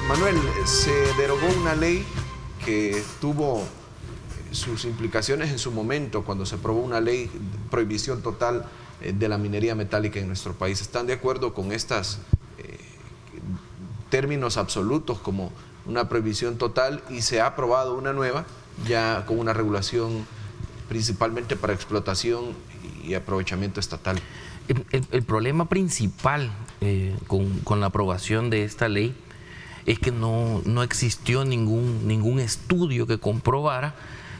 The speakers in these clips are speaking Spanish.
Manuel, se derogó una ley que tuvo sus implicaciones en su momento cuando se aprobó una ley de prohibición total de la minería metálica en nuestro país. ¿Están de acuerdo con estos términos absolutos como una prohibición total, y se ha aprobado una nueva ya con una regulación principalmente para explotación y aprovechamiento estatal? El problema principal con la aprobación de esta ley es que no existió ningún estudio que comprobara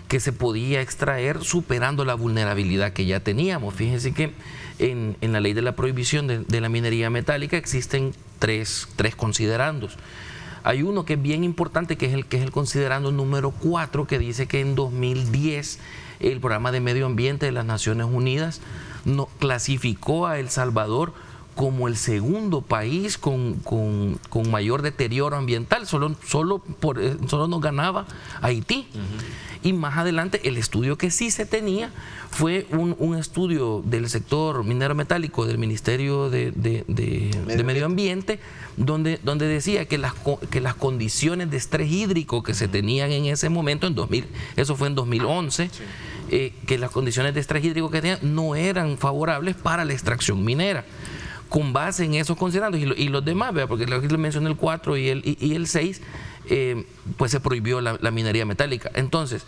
que se podía extraer superando la vulnerabilidad que ya teníamos. Fíjense que en la ley de la prohibición de la minería metálica existen tres considerandos. Hay uno que es bien importante, que es el considerando número 4, que dice que en 2010 el Programa de Medio Ambiente de las Naciones Unidas clasificó a El Salvador como el segundo país con mayor deterioro ambiental. Solo nos ganaba Haití. Y más adelante el estudio que sí se tenía fue un estudio del sector minero metálico del Ministerio de Medio Ambiente, donde decía que las condiciones de estrés hídrico que se tenían en ese momento, eso fue en 2011, sí. Que las condiciones de estrés hídrico que tenían no eran favorables para la extracción minera. Con base en esos considerandos y los demás, porque aquí le mencioné el 4 y el 6, pues se prohibió la minería metálica. Entonces,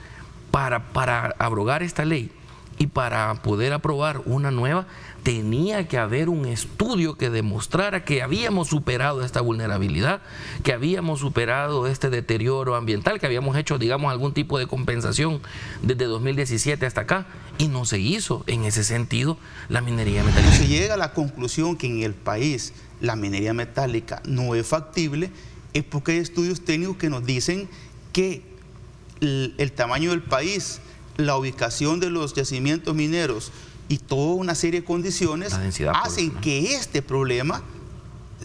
para abrogar esta ley y para poder aprobar una nueva, tenía que haber un estudio que demostrara que habíamos superado esta vulnerabilidad, que habíamos superado este deterioro ambiental, que habíamos hecho, digamos, algún tipo de compensación desde 2017 hasta acá, y no se hizo en ese sentido la minería metálica. Si llega a la conclusión que en el país la minería metálica no es factible, es porque hay estudios técnicos que nos dicen que el tamaño del país, la ubicación de los yacimientos mineros y toda una serie de condiciones hacen que este problema,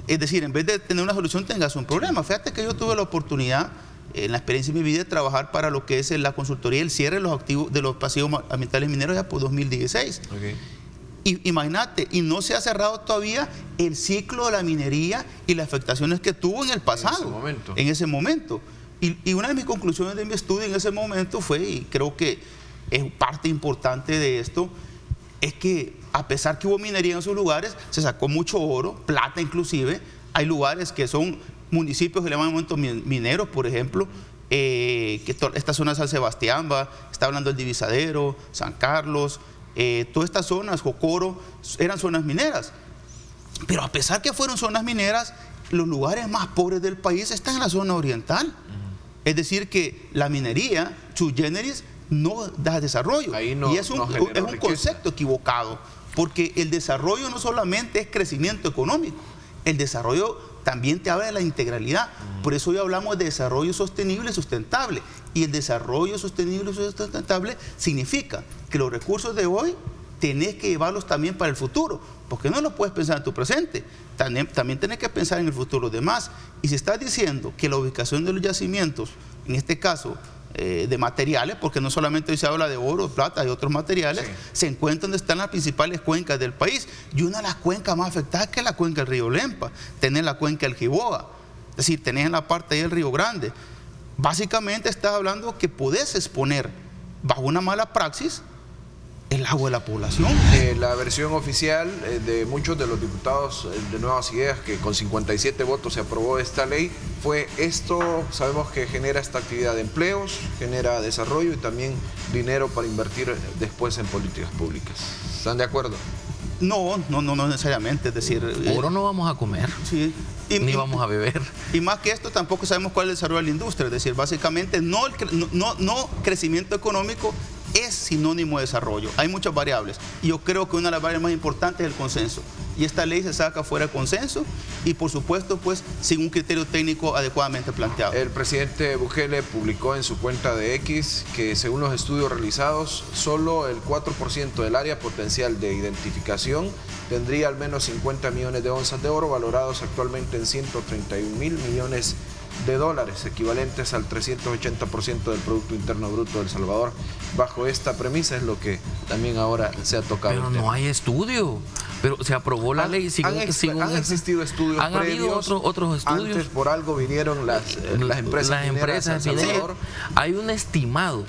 es decir, en vez de tener una solución, tengas un problema. Fíjate que yo tuve la oportunidad, en la experiencia de mi vida, de trabajar para lo que es la consultoría y el cierre de los activos de los pasivos ambientales mineros ya por 2016. Okay. Y imagínate, y no se ha cerrado todavía el ciclo de la minería y las afectaciones que tuvo en el pasado, en ese momento. Y una de mis conclusiones de mi estudio en ese momento fue, y creo que es parte importante de esto, es que a pesar que hubo minería en esos lugares, se sacó mucho oro, plata inclusive. Hay lugares que son municipios que le llaman momentos mineros, por ejemplo, esta zona de San Sebastián, está hablando del Divisadero, San Carlos, todas estas zonas, Jocoro, eran zonas mineras. Pero a pesar que fueron zonas mineras, los lugares más pobres del país están en la zona oriental. Es decir, que la minería, sui generis, no da desarrollo. Y es un concepto equivocado, porque el desarrollo no solamente es crecimiento económico, el desarrollo también te habla de la integralidad. Por eso hoy hablamos de desarrollo sostenible y sustentable. Y el desarrollo sostenible y sustentable significa que los recursos de hoy tenés que llevarlos también para el futuro, porque no los puedes pensar en tu presente, también tenés que pensar en el futuro de los demás. Y si estás diciendo que la ubicación de los yacimientos, en este caso de materiales, porque no solamente hoy se habla de oro, plata, hay otros materiales, sí, se encuentran donde están las principales cuencas del país, y una de las cuencas más afectadas que es la cuenca del río Lempa, tenés la cuenca del Jiboa, es decir, tenés en la parte ahí del río Grande. Básicamente estás hablando que podés exponer bajo una mala praxis el agua de la población. La versión oficial de muchos de los diputados de Nuevas Ideas, que con 57 votos se aprobó esta ley, fue esto. Sabemos que genera esta actividad de empleos, genera desarrollo y también dinero para invertir después en políticas públicas. ¿Están de acuerdo? No necesariamente. Es decir, oro no vamos a comer, sí, ni vamos a beber. Y más que esto, tampoco sabemos cuál es el desarrollo de la industria. Es decir, básicamente no crecimiento económico es sinónimo de desarrollo. Hay muchas variables, y yo creo que una de las variables más importantes es el consenso, y esta ley se saca fuera de consenso y, por supuesto, pues sin un criterio técnico adecuadamente planteado. El presidente Bukele publicó en su cuenta de X que, según los estudios realizados, solo el 4% del área potencial de identificación tendría al menos 50 millones de onzas de oro, valorados actualmente en 131 mil millones de dólares, equivalentes al 380% del Producto Interno Bruto de El Salvador. Bajo esta premisa es lo que también ahora se ha tocado. Pero no hay estudio. Pero se aprobó la ley sin han existido estudios han previos. habido otros estudios. Antes por algo vinieron las empresas mineras. Hay un estimado,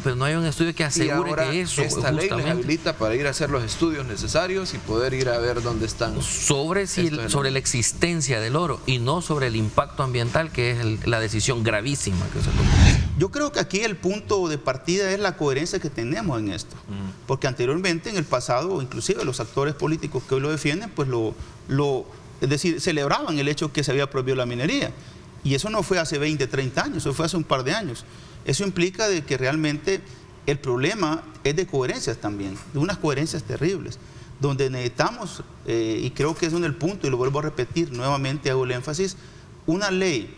pero no hay un estudio que asegure que eso esta ley les habilita para ir a hacer los estudios necesarios y poder ir a ver dónde están. Sobre la existencia del oro y no sobre el impacto ambiental, que es la decisión gravísima que se tomó. Yo creo que aquí el punto de partida es la coherencia que tenemos en esto, porque anteriormente, en el pasado, inclusive los actores políticos que hoy lo defienden, pues es decir, celebraban el hecho que se había prohibido la minería, y eso no fue hace 20, 30 años, eso fue hace un par de años. Eso implica de que realmente el problema es de coherencias también, de unas coherencias terribles, donde necesitamos, y creo que es el punto, y lo vuelvo a repetir nuevamente, hago el énfasis, una ley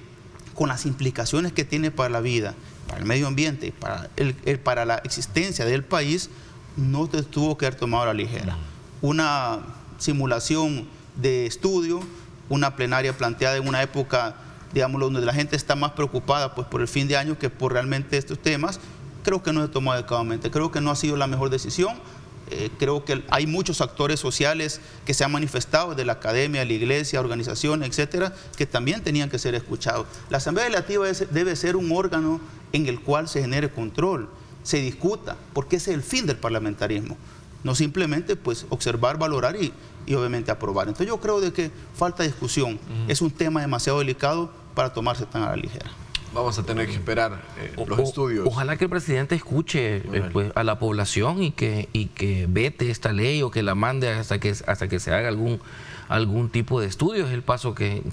con las implicaciones que tiene para la vida, para el medio ambiente, para la existencia del país, no se tuvo que haber tomado a la ligera. Una simulación de estudio, una plenaria planteada en una época, digámoslo, donde la gente está más preocupada pues, por el fin de año que por realmente estos temas, creo que no se tomó adecuadamente, creo que no ha sido la mejor decisión. Creo que hay muchos actores sociales que se han manifestado, de la academia, la iglesia, organizaciones, etcétera, que también tenían que ser escuchados. La Asamblea Legislativa debe ser un órgano en el cual se genere control, se discuta, porque ese es el fin del parlamentarismo. No simplemente pues, observar, valorar y obviamente aprobar. Entonces yo creo de que falta discusión. Es un tema demasiado delicado para tomarse tan a la ligera. Vamos a tener que esperar los estudios. Ojalá que el presidente escuche pues, a la población y que vete esta ley o que la mande hasta que se haga algún tipo de estudio. Es el paso que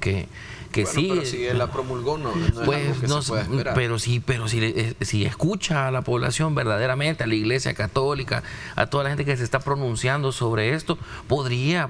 sigue. Pero si él la promulgó, no pues, es algo que se pueda esperar. Pero si escucha a la población verdaderamente, a la Iglesia Católica, a toda la gente que se está pronunciando sobre esto, podría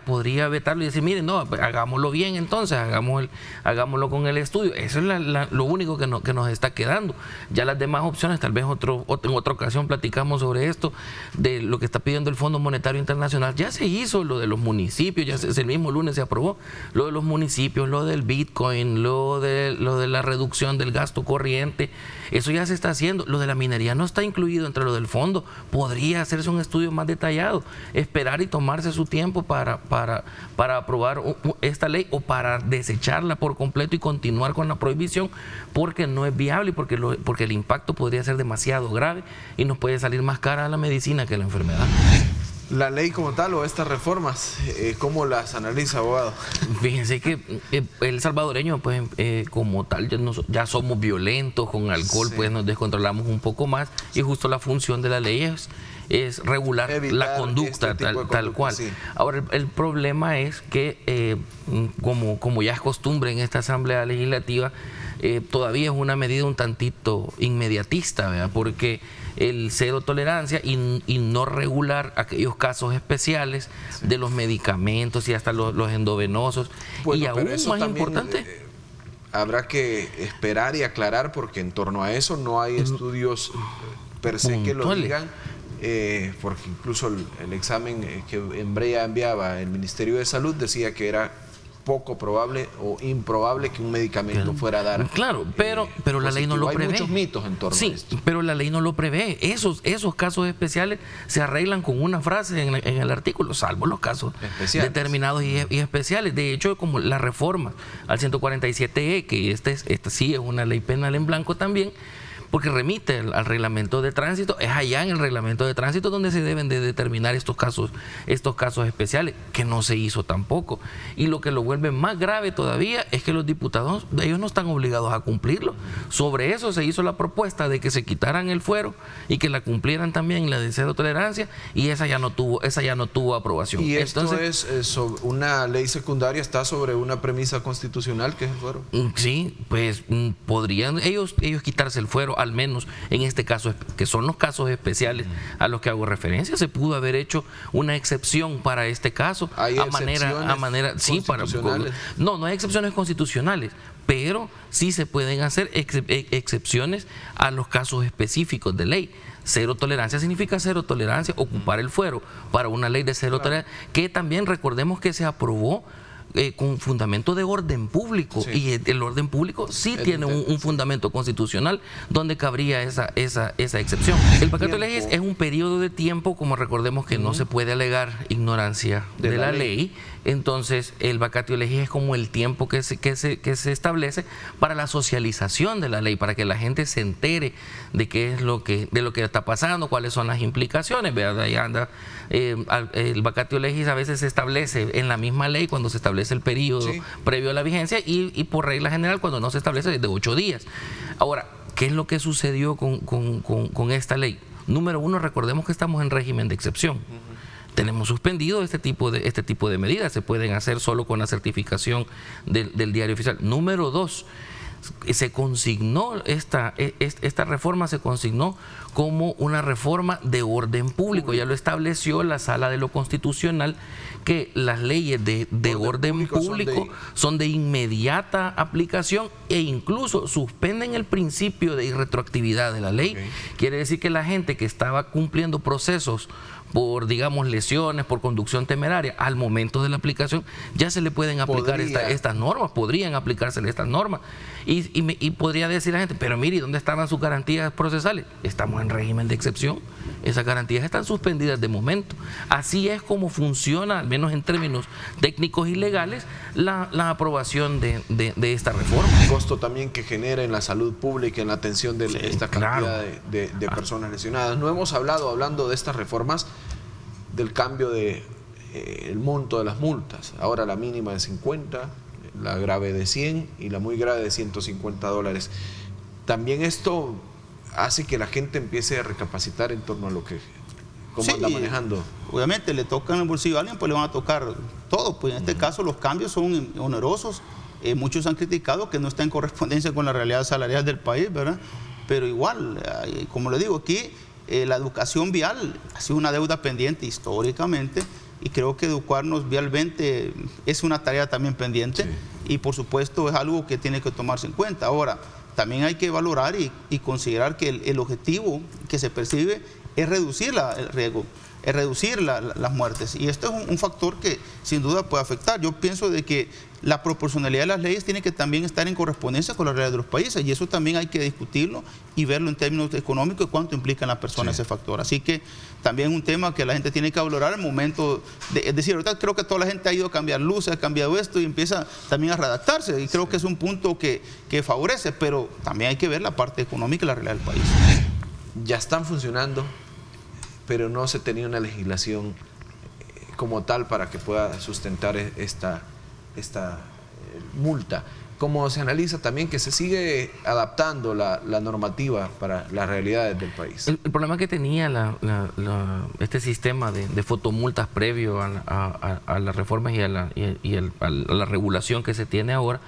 vetarlo y decir, miren, no, hagámoslo bien entonces, hagámoslo con el estudio. Eso es lo único que nos está quedando. Ya las demás opciones, tal vez en otra ocasión platicamos sobre esto, de lo que está pidiendo el Fondo Monetario Internacional. Ya se hizo lo de los municipios, el mismo lunes se aprobó lo de los municipios, lo del Bitcoin, lo de la reducción del gasto corriente. Eso ya se está haciendo. Lo de la minería no está incluido entre lo del fondo. Podría hacerse un estudio más detallado, esperar y tomarse su tiempo para aprobar esta ley o para desecharla por completo y continuar con la prohibición, porque no es viable y porque el impacto podría ser demasiado grave y nos puede salir más cara la medicina que la enfermedad. La ley como tal o estas reformas, ¿cómo las analiza, abogado? Fíjense que el salvadoreño, pues como tal, ya somos violentos con alcohol, sí. Pues nos descontrolamos un poco más y justo la función de la ley es regular la conducta tal cual. Sí. Ahora, el problema es que, como ya es costumbre en esta Asamblea Legislativa, todavía es una medida un tantito inmediatista, ¿verdad? Porque el cero tolerancia y no regular aquellos casos especiales, sí, de los medicamentos y hasta los endovenosos. Bueno, y aún más importante, habrá que esperar y aclarar, porque en torno a eso no hay estudios per se que lo digan, porque incluso el examen que Embrea enviaba el Ministerio de Salud decía que era poco probable o improbable que un medicamento fuera a dar. Claro, pero la ley no lo prevé. Hay muchos mitos en torno a esto. Pero la ley no lo prevé. Esos casos especiales se arreglan con una frase en el artículo, salvo los casos determinados y especiales. De hecho, como la reforma al 147E, que esta sí es una ley penal en blanco también, porque remite al reglamento de tránsito, es allá en el reglamento de tránsito donde se deben de determinar estos casos especiales, que no se hizo tampoco. Y lo que lo vuelve más grave todavía es que los diputados, ellos no están obligados a cumplirlo. Sobre eso se hizo la propuesta de que se quitaran el fuero y que la cumplieran también la de cero tolerancia, y esa ya no tuvo aprobación. Y entonces, esto es sobre una ley secundaria, está sobre una premisa constitucional, que es el fuero. Sí, pues podrían ellos quitarse el fuero, al menos en este caso, que son los casos especiales a los que hago referencia. Se pudo haber hecho una excepción para este caso. ¿Hay a manera sí, no hay excepciones constitucionales, pero sí se pueden hacer excepciones a los casos específicos de ley. Cero tolerancia significa cero tolerancia, ocupar el fuero para una ley de cero tolerancia, que también recordemos que se aprobó con fundamento de orden público, y el orden público sí tiene un fundamento constitucional donde cabría esa excepción. El vacatio legis es un periodo de tiempo, como recordemos que no se puede alegar ignorancia de la ley. Entonces el vacatio legis es como el tiempo que se establece para la socialización de la ley, para que la gente se entere de qué es lo que está pasando, cuáles son las implicaciones. ¿Verdad? Ahí anda, el vacatio legis a veces se establece en la misma ley cuando se establece el periodo previo a la vigencia, y por regla general cuando no se establece de 8 días. Ahora, ¿qué es lo que sucedió con esta ley? Número uno, recordemos que estamos en régimen de excepción. Tenemos suspendido este tipo de medidas, se pueden hacer solo con la certificación del diario oficial. Número dos, se consignó esta reforma se consignó como una reforma de orden público. Ya lo estableció la Sala de lo Constitucional, que las leyes de orden público son de inmediata aplicación, e incluso suspenden el principio de irretroactividad de la ley. Quiere decir que la gente que estaba cumpliendo procesos por, digamos, lesiones, por conducción temeraria, al momento de la aplicación ya se le pueden aplicar estas normas, podrían aplicársele estas normas. Y podría decir la gente, pero mire, ¿dónde estaban sus garantías procesales? Estamos en régimen de excepción, esas garantías están suspendidas de momento. Así es como funciona, al menos en términos técnicos y legales, la aprobación de esta reforma. El costo también que genera en la salud pública, en la atención de esta cantidad de personas lesionadas. No hemos hablando de estas reformas, del cambio el monto de las multas. Ahora la mínima de 50, la grave de 100 y la muy grave de $150. También esto hace que la gente empiece a recapacitar en torno a cómo anda manejando. Obviamente le tocan el bolsillo a alguien, pues le van a tocar todo. Pues en este caso los cambios son onerosos. Muchos han criticado que no está en correspondencia con la realidad salarial del país, ¿verdad? Pero igual, como le digo, aquí la educación vial ha sido una deuda pendiente históricamente, y creo que educarnos vialmente es una tarea también pendiente, y por supuesto es algo que tiene que tomarse en cuenta. Ahora, también hay que valorar y considerar que el objetivo que se percibe es reducir el riesgo, es reducir las muertes, y esto es un factor que sin duda puede afectar. Yo pienso de que la proporcionalidad de las leyes tiene que también estar en correspondencia con la realidad de los países, y eso también hay que discutirlo y verlo en términos económicos y cuánto implica en la persona ese factor. Así que también es un tema que la gente tiene que valorar al momento es decir, ahorita creo que toda la gente ha ido a cambiar luces, ha cambiado esto y empieza también a redactarse, y creo que es un punto que favorece, pero también hay que ver la parte económica y la realidad del país. Ya están funcionando, pero no se tenía una legislación como tal para que pueda sustentar esta multa. Como se analiza también que se sigue adaptando la normativa para las realidades del país. El problema que tenía este sistema de fotomultas previo a las reformas y a la regulación que se tiene ahora,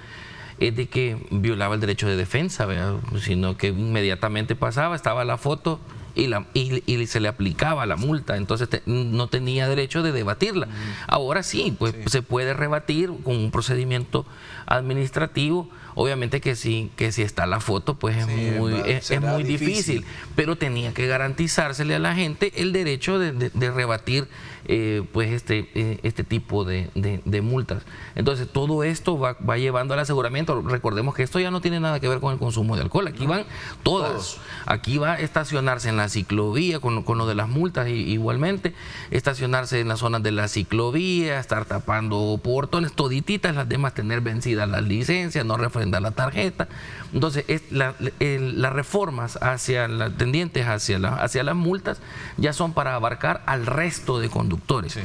es de que violaba el derecho de defensa, ¿verdad? Sino que inmediatamente pasaba, estaba la foto y se le aplicaba la multa, entonces no tenía derecho de debatirla. Ahora sí, pues se puede rebatir con un procedimiento administrativo. Obviamente que si está la foto, pues es muy difícil, pero tenía que garantizársele a la gente el derecho de rebatir pues este tipo de multas. Entonces todo esto va llevando al aseguramiento. Recordemos que esto ya no tiene nada que ver con el consumo de alcohol, aquí van todas. Aquí va a estacionarse en la ciclovía con lo de las multas, igualmente estacionarse en las zonas de la ciclovía, estar tapando portones, todititas las demás, tener vencidas las licencias, no refrendar la tarjeta. Entonces las reformas tendientes hacia las multas ya son para abarcar al resto de conductores.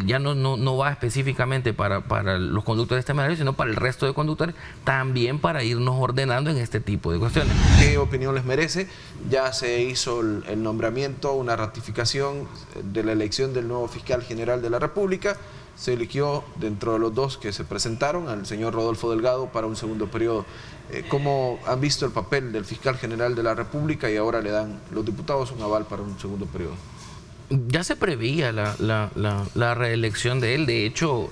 Ya no va específicamente para los conductores temerarios, sino para el resto de conductores, también para irnos ordenando en este tipo de cuestiones. ¿Qué opinión les merece? Ya se hizo el nombramiento, una ratificación de la elección del nuevo fiscal general de la República. Se eligió dentro de los dos que se presentaron al señor Rodolfo Delgado para un segundo periodo. ¿Cómo han visto el papel del fiscal general de la República y ahora le dan los diputados un aval para un segundo periodo? Ya se preveía la reelección de él. De hecho,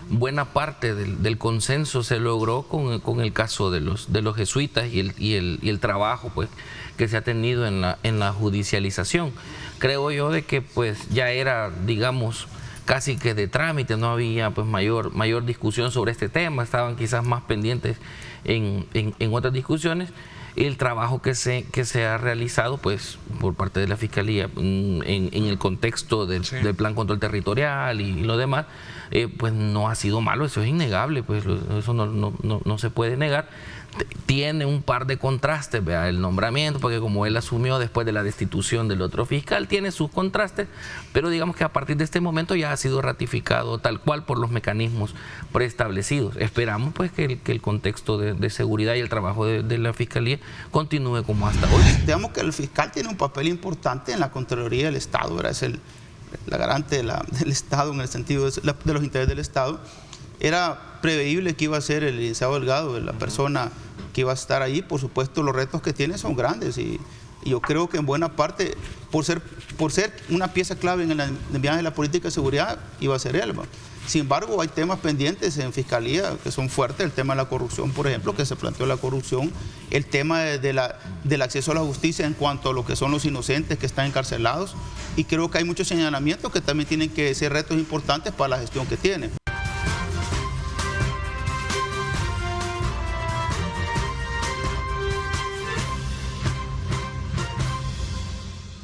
buena parte del consenso se logró con el caso de los jesuitas y el trabajo pues que se ha tenido en la judicialización. Creo yo de que pues ya era, digamos, casi que de trámite, no había pues mayor discusión sobre este tema, estaban quizás más pendientes en otras discusiones. El trabajo que se ha realizado pues por parte de la Fiscalía en el contexto del Plan Control Territorial y lo demás, pues no ha sido malo, eso es innegable, pues eso no se puede negar. Tiene un par de contrastes, vea, el nombramiento, porque como él asumió después de la destitución del otro fiscal, tiene sus contrastes, pero digamos que a partir de este momento ya ha sido ratificado tal cual por los mecanismos preestablecidos. Esperamos pues que el contexto de seguridad y el trabajo de la Fiscalía continúe como hasta hoy. Digamos que el fiscal tiene un papel importante en la Contraloría del Estado, ¿verdad? Es la garante del Estado en el sentido de los intereses del Estado. Era preveíble que iba a ser el licenciado Delgado, la persona que iba a estar ahí. Por supuesto, los retos que tiene son grandes y yo creo que en buena parte, por ser una pieza clave en el viaje de la política de seguridad, iba a ser él. Sin embargo, hay temas pendientes en Fiscalía que son fuertes, el tema de la corrupción, por ejemplo, que se planteó la corrupción, el tema del acceso a la justicia en cuanto a lo que son los inocentes que están encarcelados, y creo que hay muchos señalamientos que también tienen que ser retos importantes para la gestión que tiene.